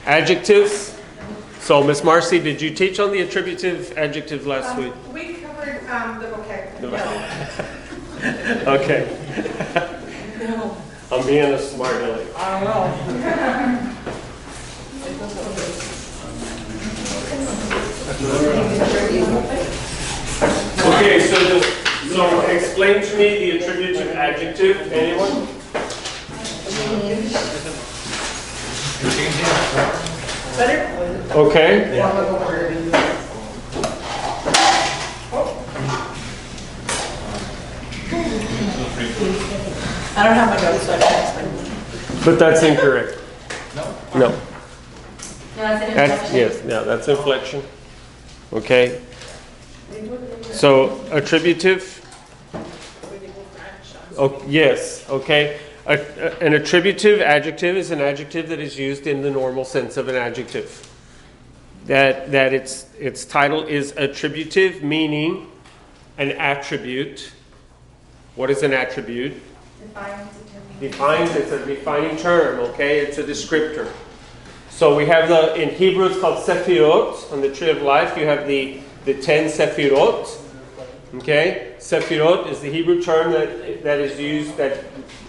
Adjectives. So, Miss Marcy, did you teach on the attributive adjective last week? We covered the vocabulary. Okay. I'm being a smart aleck. I will. Okay, so explain to me the attributive adjective. Anyone? Better? Okay. I don't have my notes, so I can't explain. But that's incorrect. No. No, that's an inflection. Yes, yeah, that's inflection. Okay. So attributive. Oh, yes. Okay. An attributive adjective is an adjective that is used in the normal sense of an adjective. That its title is attributive, meaning an attribute. What is an attribute? Defined. It's a defining term. Okay, it's a descriptor. So we have in Hebrew it's called sephirot. On the tree of life, you have the 10 sephirot. Okay, sephirot is the Hebrew term that is used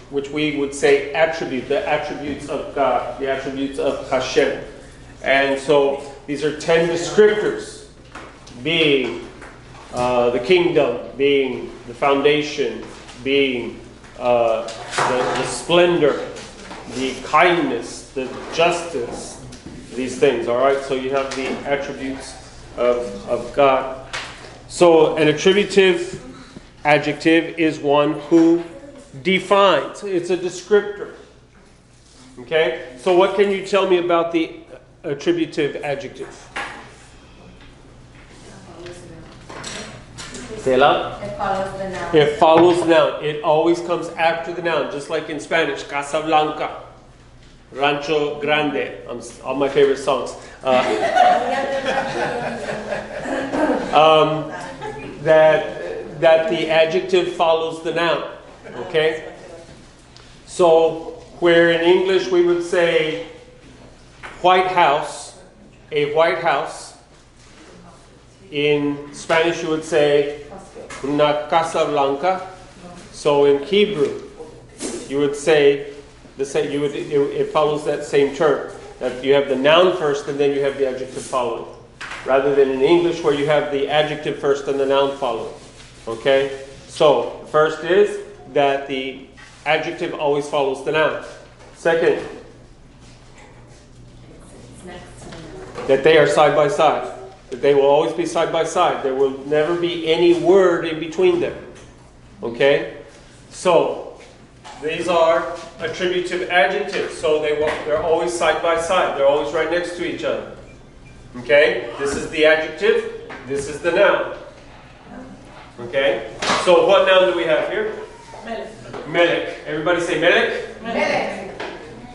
which we would say attribute, the attributes of God, the attributes of Hashem. And so these are 10 descriptors, being the kingdom, being the foundation, being the splendor, the kindness, the justice, these things. All right, so you have the attributes of God. So an attributive adjective is one who defines. It's a descriptor. Okay? So what can you tell me about the attributive adjective? Say it loud. It follows the noun. It follows the noun. It always comes after the noun, just like in Spanish. Casablanca, Rancho Grande. All my favorite songs. That the adjective follows the noun. Okay? So, where in English we would say White House, a White House. In Spanish you would say una casa blanca. So in Hebrew you would say the same. It follows that same term. That you have the noun first and then you have the adjective following. Rather than in English where you have the adjective first and the noun following. Okay? So, the first is that the adjective always follows the noun. Second, that they are side by side. That they will always be side by side. There will never be any word in between them. Okay? So, these are attributive adjectives. So, they're always side by side. They're always right next to each other. Okay? This is the adjective. This is the noun. Okay? So what noun do we have here? Melech. Melech. Everybody say Melech. Melech.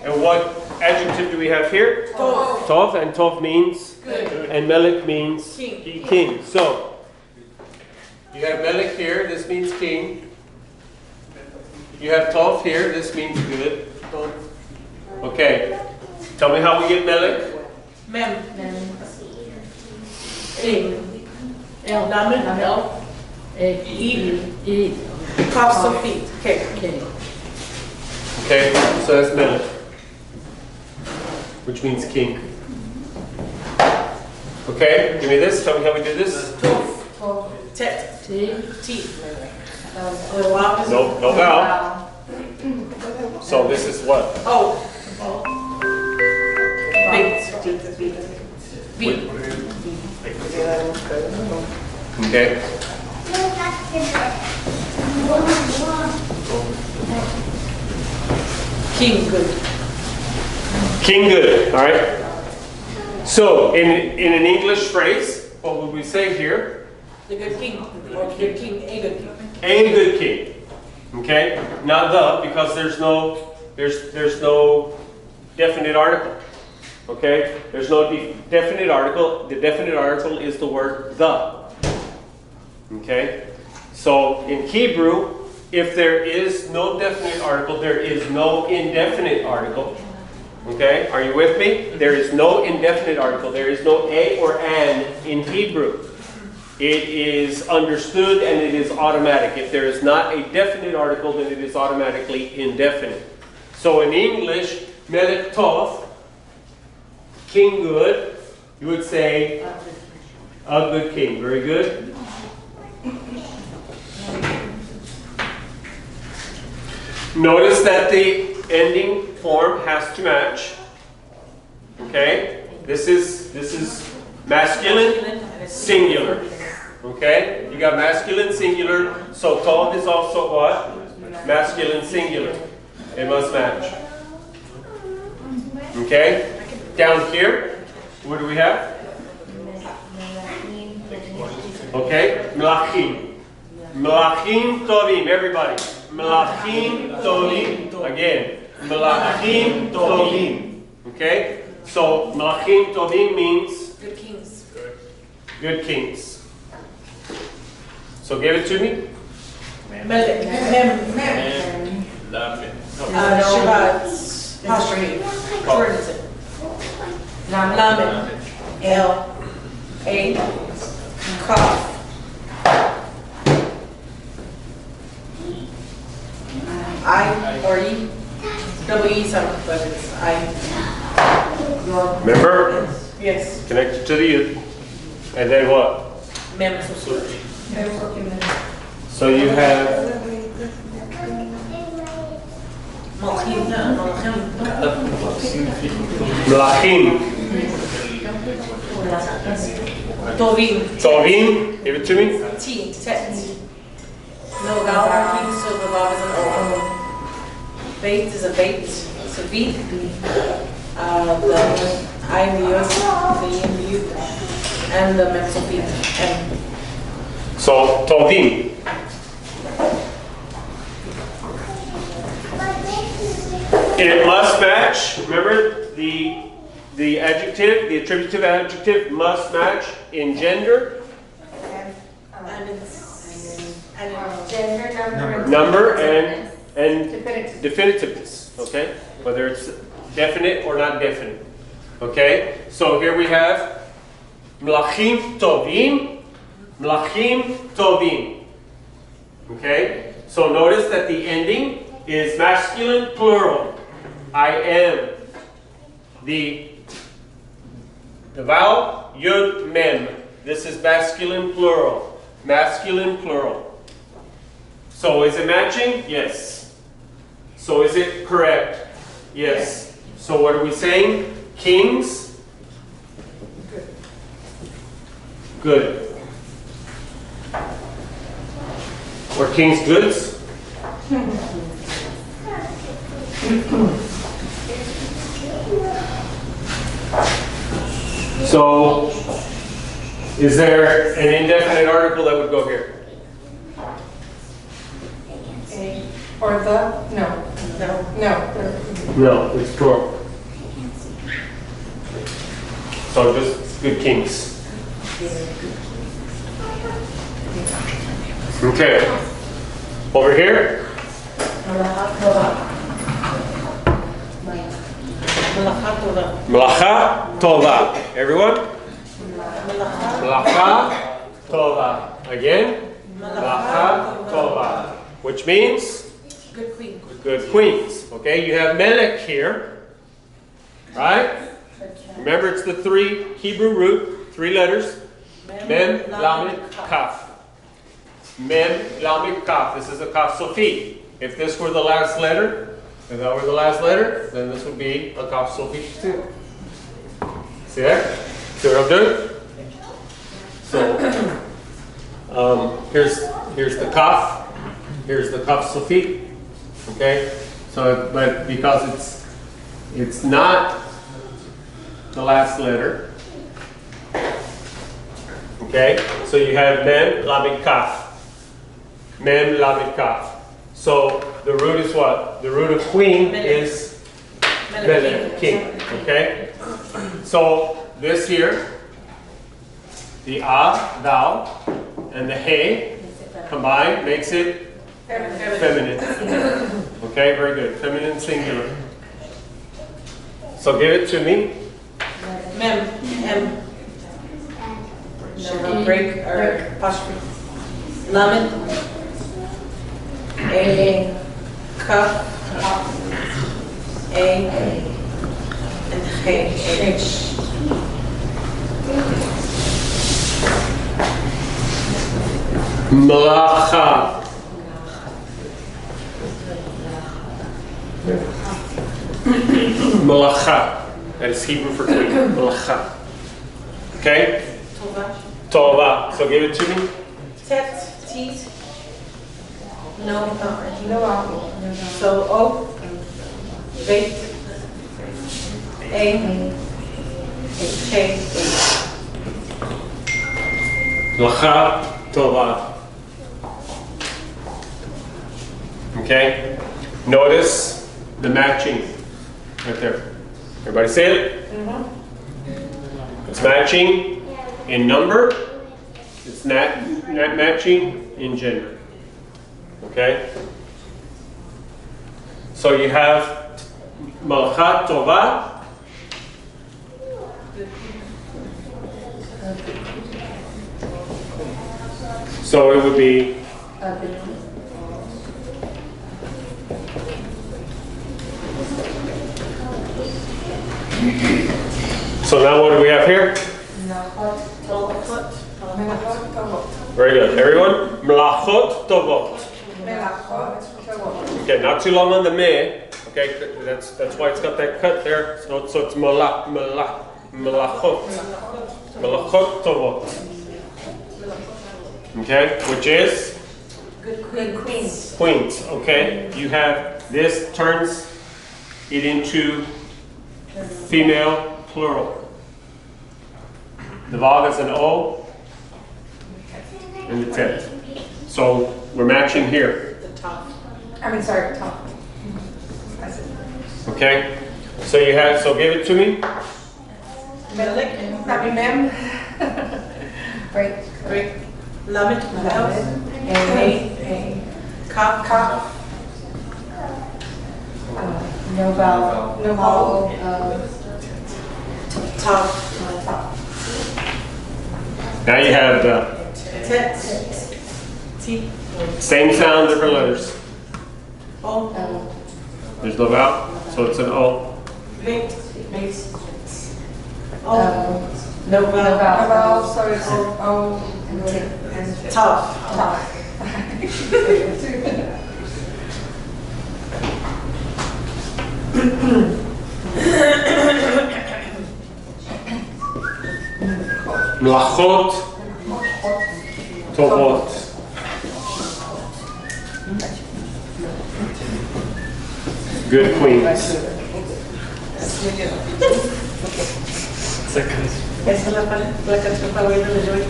And what adjective do we have here? Tov. Tov. And Tov means? Good. And Melech means? King. King. So, you have Melech here. This means king. You have Tov here. This means good. Okay. Tell me how we get Melech. Mem. El. Lamed. El. Kaf Sofit. Okay. Okay, so that's Melech, which means king. Okay, give me this. Tell me how we do this. Tov. Tet. T. No vowel. So this is what? Oh. B. Okay. King. Good. King good. All right. So in an English phrase, what would we say here? The good king. Or good king. A good king. A good king. Okay. Not the, because there's no definite article. Okay. There's no definite article. The definite article is the word the. Okay. So in Hebrew, if there is no definite article, there is no indefinite article. Okay, are you with me? There is no indefinite article. There is no a or an in Hebrew. It is understood and it is automatic. If there is not a definite article, then it is automatically indefinite. So in English, Melech Tov, king good, you would say a good king. Very good. Notice that the ending form has to match. Okay? This is masculine, singular. Okay? You got masculine, singular. So tov is also what? Masculine, singular. It must match. Okay? Down here, what do we have? Okay? Melachim. Melachim tovim. Everybody. Melachim tovim. Again. Melachim tovim. Okay? So Melachim tovim means Good kings. good kings. So give it to me. Melech. Shabbat. Apostrophe. Where is it? Lamed. L. A. Kaf. I or E. Double E something, but it's I. Remember? Yes. Connected to the youth. And then what? Mem. So you have Malchim. Melachim Tovim. tovim. Give it to me. T. Tet. No vowel marking, so the vav is an O. Bait is a bait. It's a beat. The I and the yod, the E and the yud, and the mem so beat. And So tovim. It must match. Remember the adjective, the attributive adjective must match in gender, Gender, number, and definitiveness. Okay, whether it's definite or not definite. Okay, so here we have Melachim tovim, Melachim tovim. Okay, so notice that the ending is masculine plural. I am. The vowel yud mem. This is masculine plural. Masculine plural. So is it matching? Yes. So is it correct? Yes. So what are we saying? Kings? Good. Or king's goods? So, is there an indefinite article that would go here? Or the? No. No. No, it's plural. So just good kings. Okay. Over here. Melacha tova. Everyone? Melacha tova. Again? Melacha tova. Which means? good queen. Good queens. Okay, you have Melech here. Right? Remember, it's the three Hebrew root, three letters. Mem, Lamed, Kaf. Mem, Lamed, Kaf. This is a Kaf Sofi. If this were the last letter, if that were the last letter, then this would be a Kaf Sofi too. See that? See what I'm doing? So, here's the Kaf. Here's the Kaf Sofi. Okay? So, but because it's not the last letter. Okay? So you have Mem, Lamed, Kaf. Mem, Lamed, Kaf. So the root is what? The root of queen is Melech, king. Okay? So this here, the A, thou, and the He combined makes it feminine. Okay, very good. Feminine singular. So give it to me. Mem, M. No, break or apostrophe. Lamed. A. Kaf. A. And H. Malacha. Malacha. That is Hebrew for clean. Malacha. Okay? Tova. So give it to me. Tet, teeth. No. No. So O. Beit. A. K. Lacha Tova. Okay? Notice the matching right there. Everybody see it? It's matching in number. It's not matching in gender. Okay? So you have Malchat Tova. So it would be so now what do we have here? Very good. Everyone? Mlachot Tovot. Okay, not too long on the meh. Okay, that's why it's got that cut there. So it's melachot. Melachot Tovot. Okay, which is? Good queens. Queens. Okay, you have this turns it into female plural. The vav is an O and the tet. So we're matching here. The top. Top. Okay? So you have, so give it to me. Melik. Probably mem. Break. Break. Lamed. A. Kaf. No vowel. No vowel. Top. Now you have the Tet. T. same sound, different letters. O. There's no vowel, so it's an O. Beit. O. No No vowel. vowel, so it's O and Top. top. Mlachot Tovot. Good queens. Esa es la canción favorita de Joey.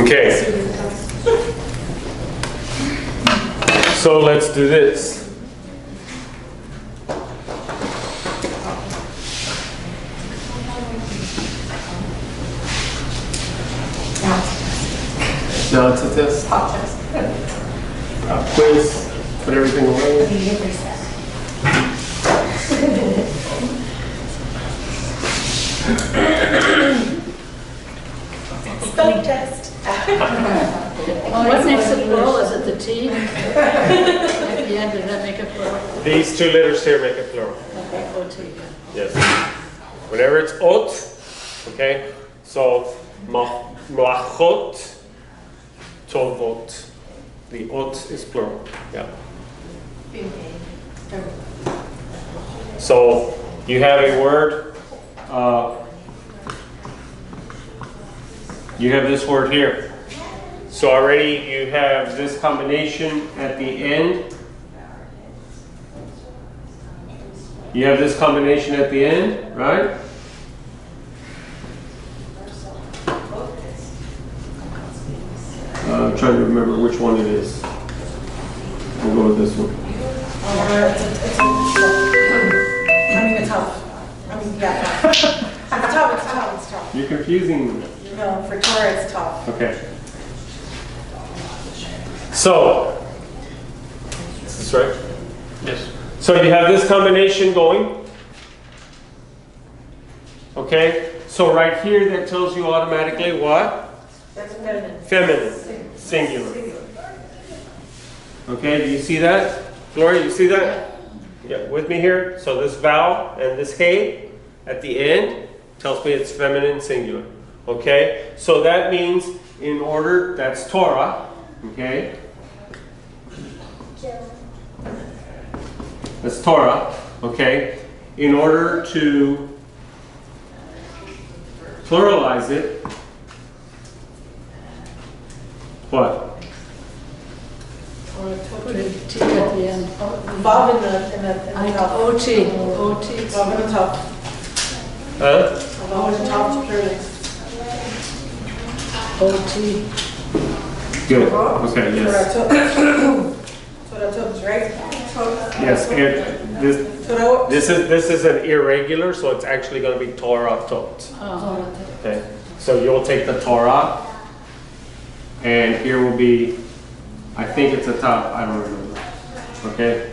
Okay. So let's do this. Now it's a test. Quiz. Put everything away. Spelling test. What makes it plural? Is it the T? At the end, does that make it plural? These two letters here make it plural. Okay, OT, yeah. Yes. Whenever it's ot, okay, so mlachot tovot. The ot is plural. Yeah. So you have a word. You have this word here. So already you have this combination at the end. You have this combination at the end, right? I'm trying to remember which one it is. We'll go with this one. It's tough. It's tough. You're confusing me. No, for Torah it's tough. Okay. So, is this right? Yes. So you have this combination going. Okay? So right here that tells you automatically what? That's feminine. Feminine. Singular. Okay, do you see that? Gloria, you see that? Yeah, with me here? So this vowel and this hey at the end tells me it's feminine singular. Okay? So that means in order, that's Torah. Okay? That's Torah. Okay? In order to pluralize it, what? Put a T at the end. Vav in the top. OT. OT. Vav in the top. Huh? Vav in the top, clearly. OT. Good. Okay, yes. Torah tot, right? Yes, and this is an irregular, so it's actually going to be Torah tot. Oh. Okay, so you'll take the Torah, and here will be, I think it's a top, I don't remember. Okay?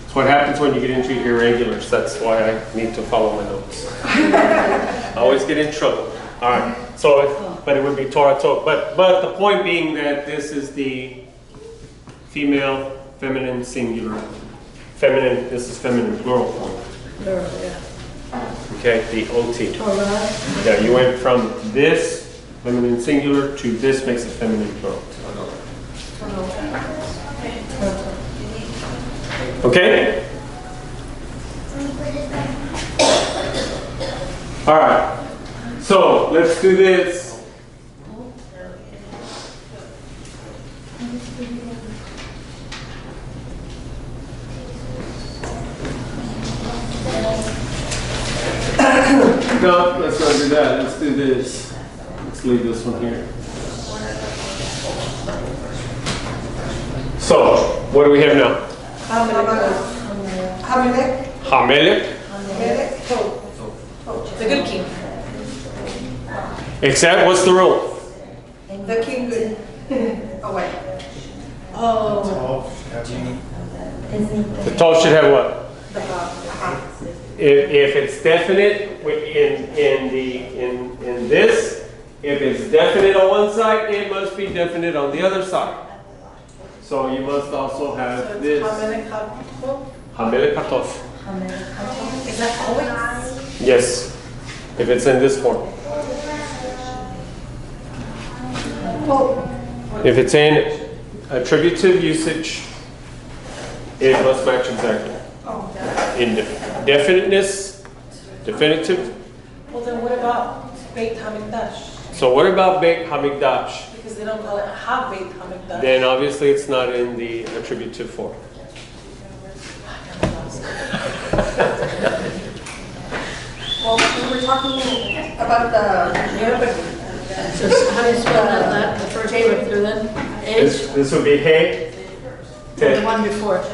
It's what happens when you get into irregulars. That's why I need to follow my notes. I always get in trouble. All right, so, but it would be Torah tot. But the point being that this is the female, feminine, singular. Feminine, this is feminine plural form. Plural, yeah. Okay, the OT. Torah. Yeah, you went from this feminine singular to this makes it feminine plural. Okay? All right. So let's do this. No, let's not do that. Let's do this. Let's leave this one here. So, what do we have now? Hamelech. Hamelech. The good king. Except, what's the rule? The king good. Oh, wait. Oh. The Tov should have what? The Vav. If it's definite in this, if it's definite on one side, it must be definite on the other side. So you must also have this. Hamelech Hatov. Is that always? Yes, if it's in this form. If it's in attributive usage, it must match exactly. In definiteness, definitive. Well, then what about Beit HaMikdash? So what about Beit HaMikdash? Because they don't call it Ha-Beit HaMikdash. Then obviously it's not in the attributive form. Well, we were talking about the. So how do you spell that, the first word through then? H? This would be Hey. The one before.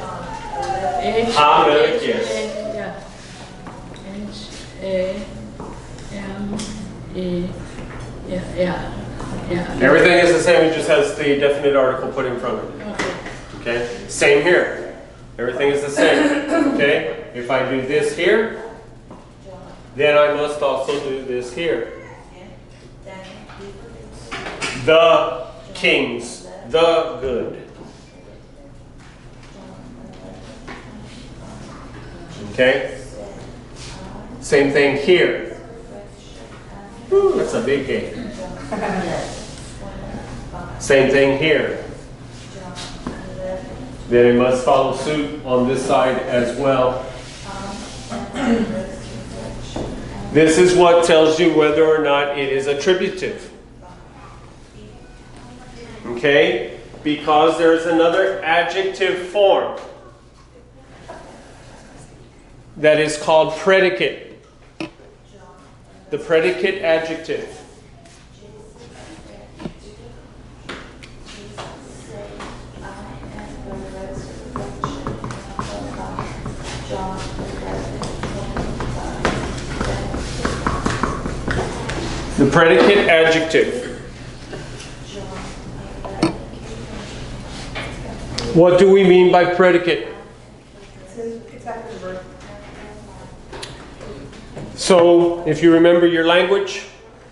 H? Hamelech, H, yes. A, yeah. H, A, M, E, yeah. Everything is the same, it just has the definite article put in front of it. Okay. Okay? Same here. Everything is the same. Okay? If I do this here, then I must also do this here. The kings, the good. Okay? Same thing here. Ooh, that's a big game. Same thing here. Then it must follow suit on this side as well. This is what tells you whether or not it is attributive. Okay? Because there's another adjective form that is called predicate. The predicate adjective. The predicate adjective. What do we mean by predicate? It's after the verb. So, if you remember your language,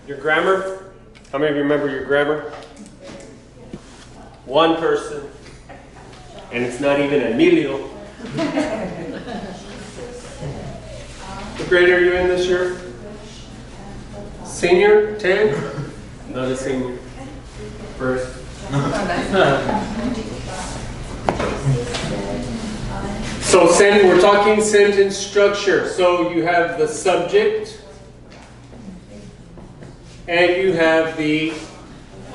your grammar, how many of you remember your grammar? One person, and it's not even Emilio. What grade are you in this year? Senior? 10? Not a senior. First. So we're talking sentence structure. So you have the subject and you have the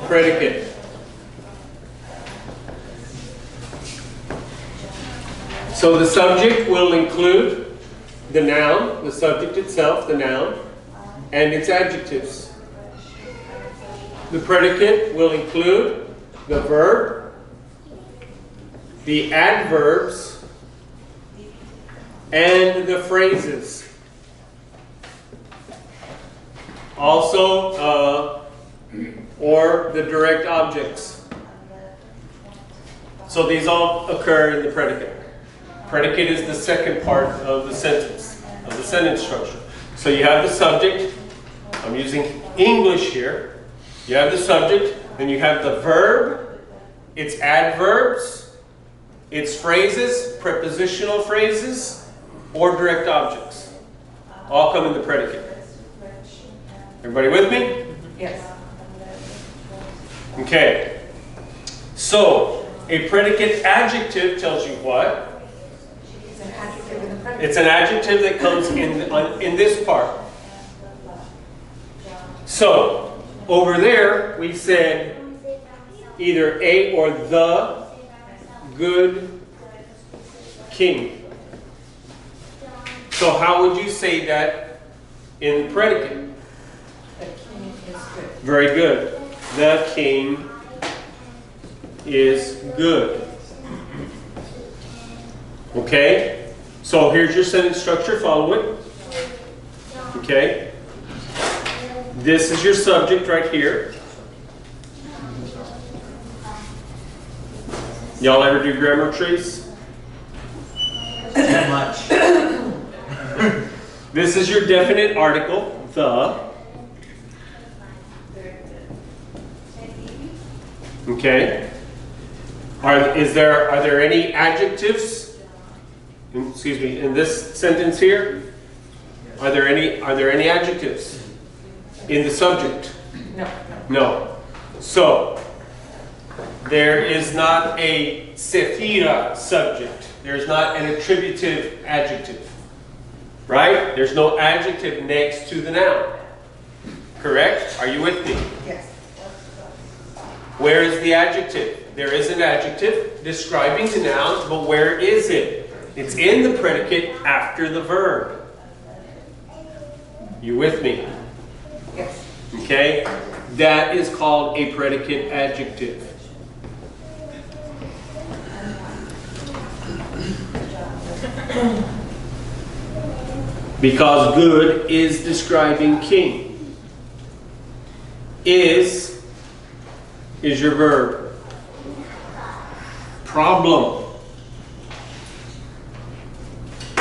predicate. So the subject will include the noun, the subject itself, the noun, and its adjectives. The predicate will include the verb, the adverbs, and the phrases. Also, or the direct objects. So these all occur in the predicate. Predicate is the second part of the sentence structure. So you have the subject. I'm using English here. You have the subject, then you have the verb, its adverbs, its phrases, prepositional phrases, or direct objects. All come in the predicate. Everybody with me? Yes. Okay. So, a predicate adjective tells you what? It's an adjective in the predicate. It's an adjective that comes in this part. So, over there, we said either a or the good king. So how would you say that in the predicate? The king is good. Very good. The king is good. Okay? So here's your sentence structure. Follow it. Okay? This is your subject right here. Y'all ever do grammar trees? Too much. This is your definite article, the. Okay. Are there any adjectives? Excuse me. In this sentence here, are there any adjectives in the subject? No. No. So there is not a sephira subject. There's not an attributive adjective. Right? There's no adjective next to the noun. Correct? Are you with me? Yes. Where is the adjective? There is an adjective describing the noun, but where is it? It's in the predicate after the verb. You with me? Yes. Okay? That is called a predicate adjective. Because good is describing king. Is your verb. Problem.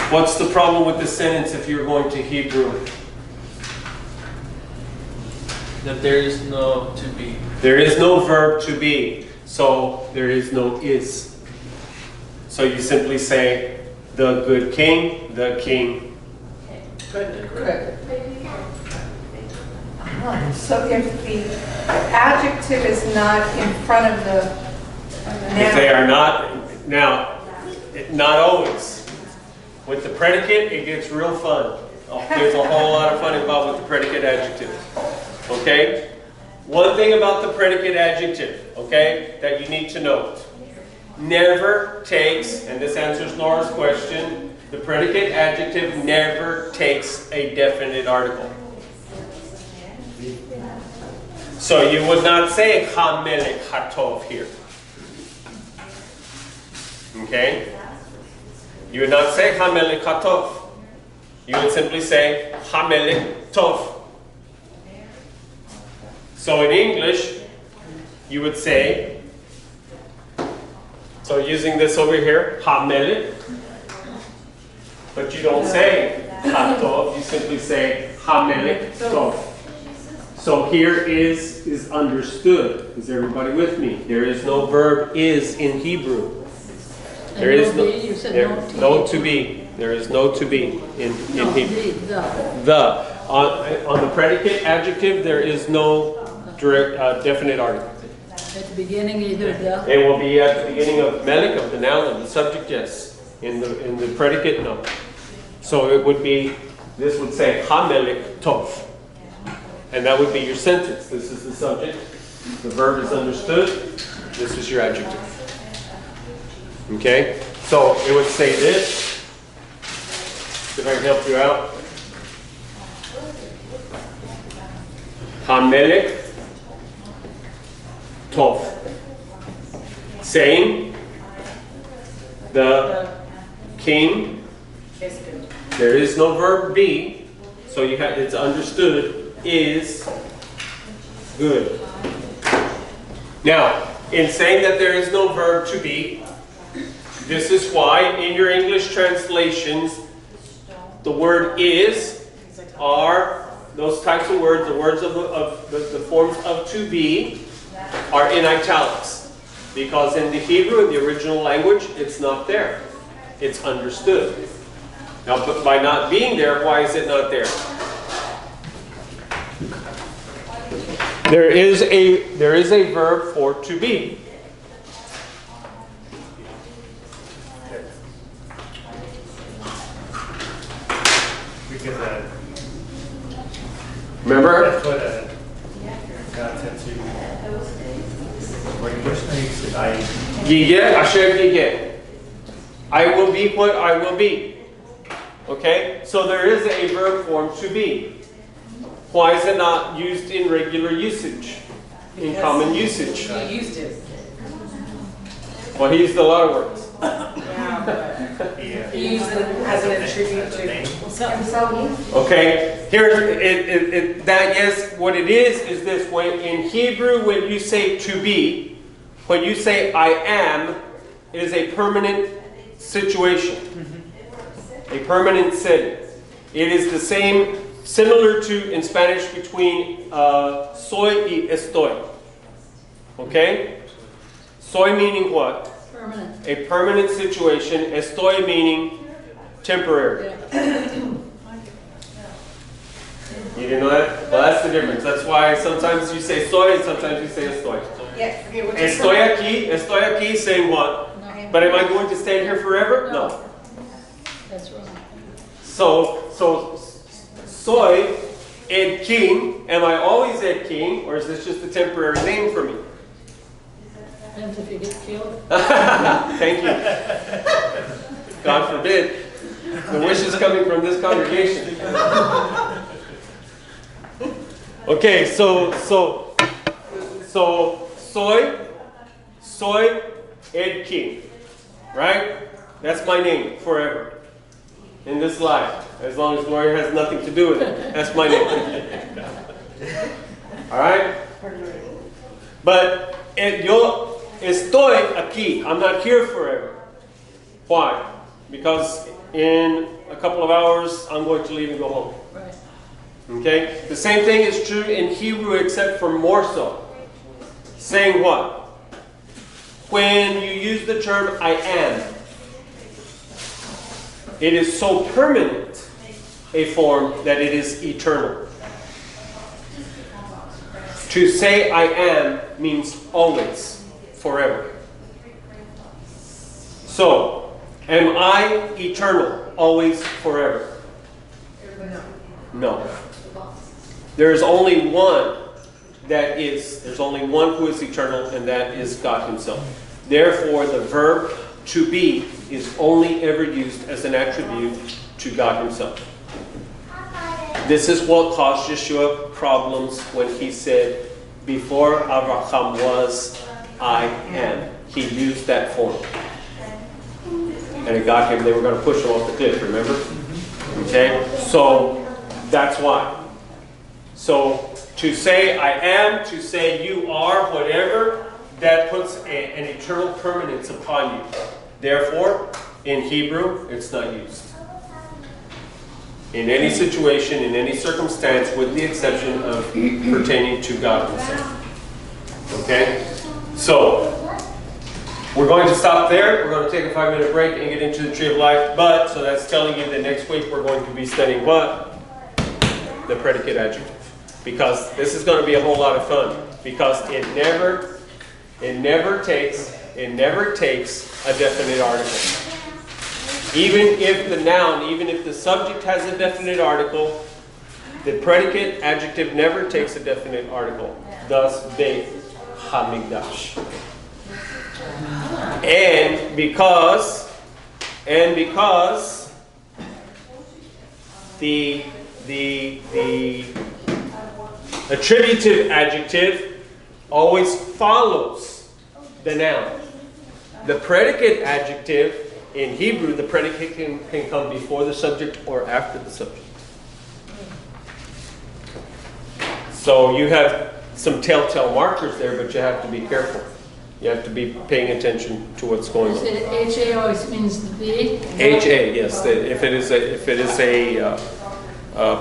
What's the problem with the sentence if you're going to Hebrew? That there is no to be. There is no verb to be, so there is no is. So you simply say, the good king, the king. Good. Good. So if the adjective is not in front of the noun. If they are not, now, not always. With the predicate, it gets real fun. There's a whole lot of fun involved with the predicate adjective. Okay? One thing about the predicate adjective, okay, that you need to note. Never takes, and this answers Nora's question, the predicate adjective never takes a definite article. So you would not say HaMelech HaTov here. Okay? You would not say HaMelech HaTov. You would simply say HaMelech Tov. So in English, you would say, so using this over here, HaMelech, But you don't say hatov, you simply say hamelech tov. So here is understood. Is everybody with me? There is no verb is in Hebrew. There is no, you said no to be. There is no to be in Hebrew. The. On the predicate adjective, there is no direct definite article. At the beginning, either the. It will be at the beginning of melech, of the noun, of the subject, yes. In the predicate, no. So it would be, this would say hamelech tov. And that would be your sentence. This is the subject. The verb is understood. This is your adjective. Okay? So it would say this. If I can help you out. Hamelech tov. Saying the king. There is no verb be, so you have it's understood is good. Now, in saying that there is no verb to be, this is why in your English translations the word is are those types of words, the words of the forms of to be are in italics. Because in the Hebrew, in the original language, it's not there. It's understood. Now, but by not being there, why is it not there? There is a verb for to be. Because Remember? that's what God said to when Krishna said, Yige, Asher Yige. I will be what I will be. Okay? So there is a verb form to be. Why is it not used in regular usage? In common usage? He used it. Well, he used a lot of words. He used it as an attribute to. Okay? Here, that yes, what it is this. When in Hebrew, when you say to be, when you say I am, it is a permanent situation. A permanent setting. It is the same, similar to in Spanish between soy y estoy. Okay? Soy meaning what? Permanent. A permanent situation. Estoy meaning temporary. Yeah. You didn't know that? Well, that's the difference. That's why sometimes you say soy and sometimes you say estoy. Yeah, okay, we'll just- Estoy aquí saying what? No, But am I going to stand here forever? No. that's wrong. So soy Ed King. Am I always Ed King, or is this just a temporary name for me? Depends if you get killed. Thank you. God forbid. The wish is coming from this congregation. Okay, so soy Ed King, right? That's my name forever in this life, as long as Gloria has nothing to do with it. That's my name. All right. But yo estoy aquí. I'm not here forever. Why? Because in a couple of hours I'm going to leave and go home. Right. Okay? The same thing is true in Hebrew except for more so. Saying what? When you use the term I am, it is so permanent a form that it is eternal. To say I am means always, forever. So, am I eternal, always, forever? No. There is only one that is, there's only one who is eternal, and that is God Himself. Therefore, the verb to be is only ever used as an attribute to God Himself. This is what caused Yeshua problems when he said, before Abraham was, I am. He used that form. And it got him, they were going to push him off the cliff, remember? Okay? So, that's why. So, to say I am, to say you are, whatever, that puts an eternal permanence upon you. Therefore, in Hebrew, it's not used. in any situation, in any circumstance, with the exception of pertaining to God himself. Okay? So, we're going to stop there. We're going to take a 5-minute break and get into the tree of life. But, so that's telling you that next week we're going to be studying what? The predicate adjective. Because this is going to be a whole lot of fun. Because it never takes a definite article. Even if the noun, even if the subject has a definite article, the predicate adjective never takes a definite article. Thus, Beit HaMikdash. And because the attributive adjective always follows the noun. The predicate adjective, in Hebrew, the predicate can come before the subject or after the subject. So you have some telltale markers there, but you have to be careful. You have to be paying attention to what's going on. HA always means the be. HA, yes. If it is a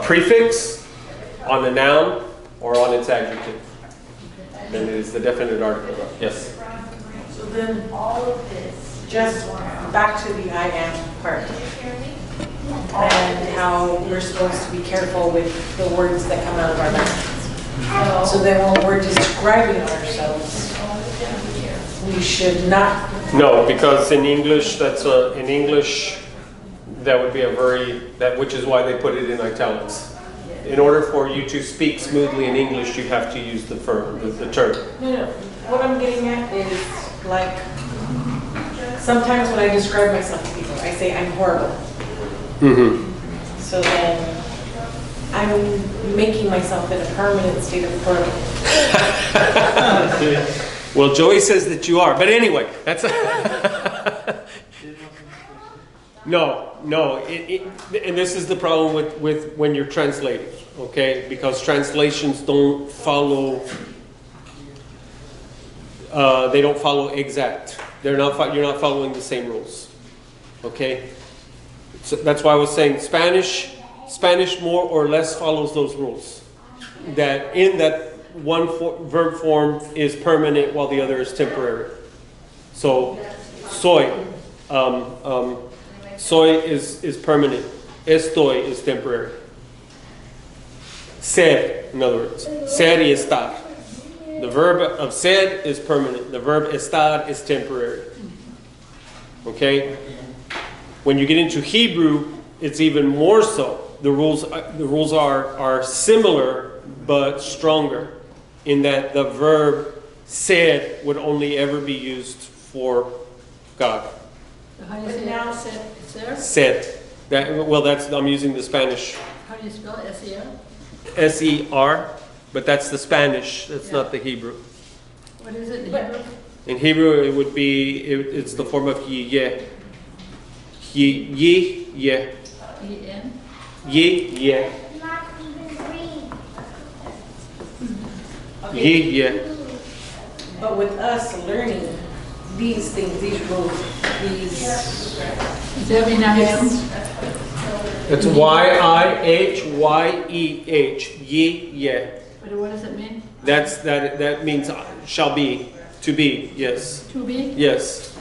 prefix on the noun or on its adjective, then it is the definite article. Yes. So then all of this, just back to the I am part. And how we're supposed to be careful with the words that come out of our mouths. So then when we're describing ourselves, we should not. No, because in English, that would be which is why they put it in italics. In order for you to speak smoothly in English, you have to use the term. No. What I'm getting at is, like, sometimes when I describe myself to people, I say I'm horrible. Mm-hmm. So then I'm making myself in a permanent state of horrible. Well, Joey says that you are, but anyway, that's no. And this is the problem with when you're translating, okay? Because translations don't follow. They don't follow exact. You're not following the same rules, okay? So that's why I was saying Spanish more or less follows those rules. That in that one verb form is permanent while the other is temporary. So, soy is permanent. Estoy is temporary. Ser, in other words, ser y estar. The verb of ser is permanent. The verb estar is temporary. Okay? When you get into Hebrew, it's even more so. The rules are similar but stronger, in that the verb ser would only ever be used for God. How do you say now, ser? Ser. I'm using the Spanish. How do you spell it? S-E-R? S-E-R, but that's the Spanish. That's not the Hebrew. What is it in Hebrew? In Hebrew, it would be, it's the form of yeh. Yeh. E-N? Yeh. Yeh. But with us learning these things, these rules, these. Does that mean I am? It's Y-I-H-Y-E-H. Yeh. But what does it mean? That means shall be, to be, yes. To be? Yes.